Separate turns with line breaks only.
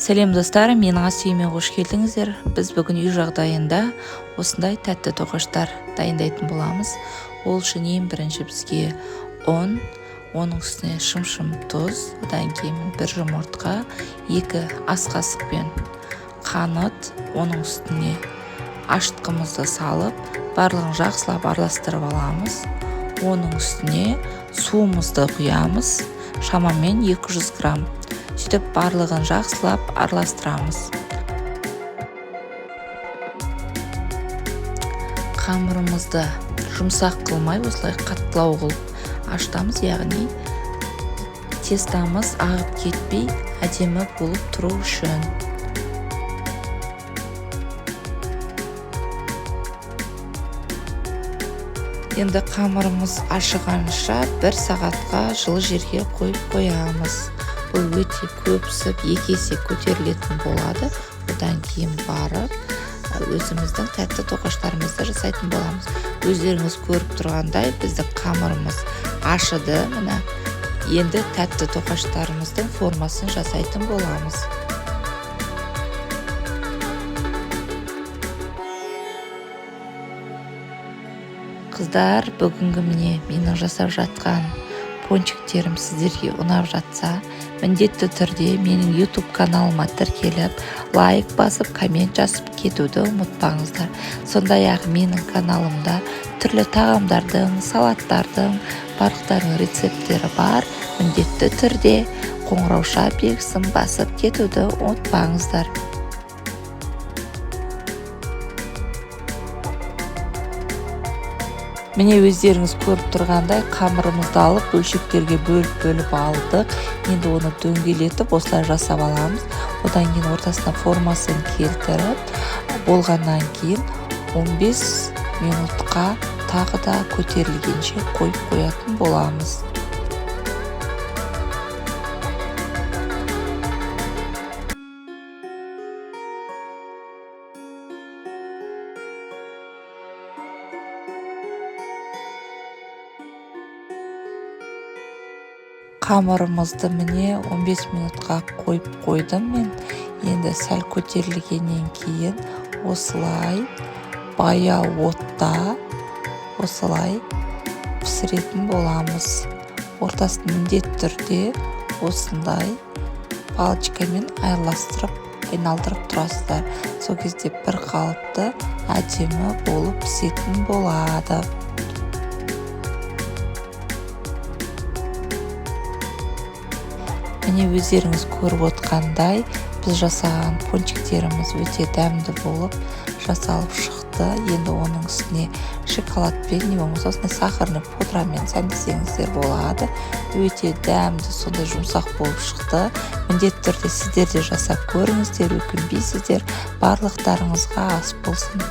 Сәлем достар, менің ас үйіме қош келдіңіздер. Біз бүгін үй жағдайында осындай тәтті тоқаштар дайындайтын боламыз. Ол үшін ең бірінші бізге ұн, оның үстіне шым тұз, одан кейін бір жұмыртқа, 2 ас қасықпен қант, оның үстіне ашытқымызды салып, барлығын жақсылап араластырып аламыз. Оның үстіне суымызды құямыз, шамамен 200 грамм. Сөйтіп барлығын жақсылап араластырамыз. Қамырымызды жұмсақ қылмай, осылай қаттылау қылып ашытамыз, яғни тестамыз ағып кетпей, әдемі болып тұру үшін. Енді қамырымыз ашығанша 1 сағатқа жылы жерге қойып қоямыз. Бұл өте көпсіп, 2 есе көтерілетін болады. Одан кейін барып, өзіміздің тәтті тоқаштарымызды жасайтын боламыз. Өздеріңіз көріп тұрғандай, біздің қамырымыз ашыды. Міне, енді тәтті тоқаштарымыздың формасын жасайтын боламыз. Қыздар, бүгінгі міне менің жасап жатқан пончиктерім сіздерге ұнап жатса, міндетті түрде менің YouTube каналыма тіркеліп, лайк басып, коммент жазып кетуді ұмытпаңыздар. Сондай-ақ менің каналымда түрлі тағамдардың, салаттардың, барлықтарының рецептері бар. Міндетті түрде қоңырауша белгісін басып кетуді ұмытпаңыздар. Міне өздеріңіз көріп тұрғандай, қамырымызды алып, бөлшектерге бөліп алдық. Енді оны дөңгелетіп, осылай жасап аламыз. Одан кейін ортасына формасын келтіріп, болғаннан кейін 15 минутқа тағы да көтерілгенше қойып қоятын боламыз. Қамырымызды міне 15 минутқа қойып қойдым мен. Енді сәл көтерілгеннен кейін осылай баяу отта осылай пісіретін боламыз. Ортасын міндетті түрде осындай палочкамен айналдырып тұрасыздар. Сол кезде бір қалыпты әдемі болып пісетін болады. Міне өздеріңіз көріп отқандай, біз жасаған пончиктеріміз өте дәмді болып жасалып шықты. Енді оның үстіне шоколадпен, не болмаса осындай сахарный пудрамен сәндесеңіздер болады. Өте дәмді, сондай жұмсақ болып шықты. Міндетті түрде сіздер де жасап көріңіздер, өкінбейсіздер. Барлықтарыңызға ас болсын.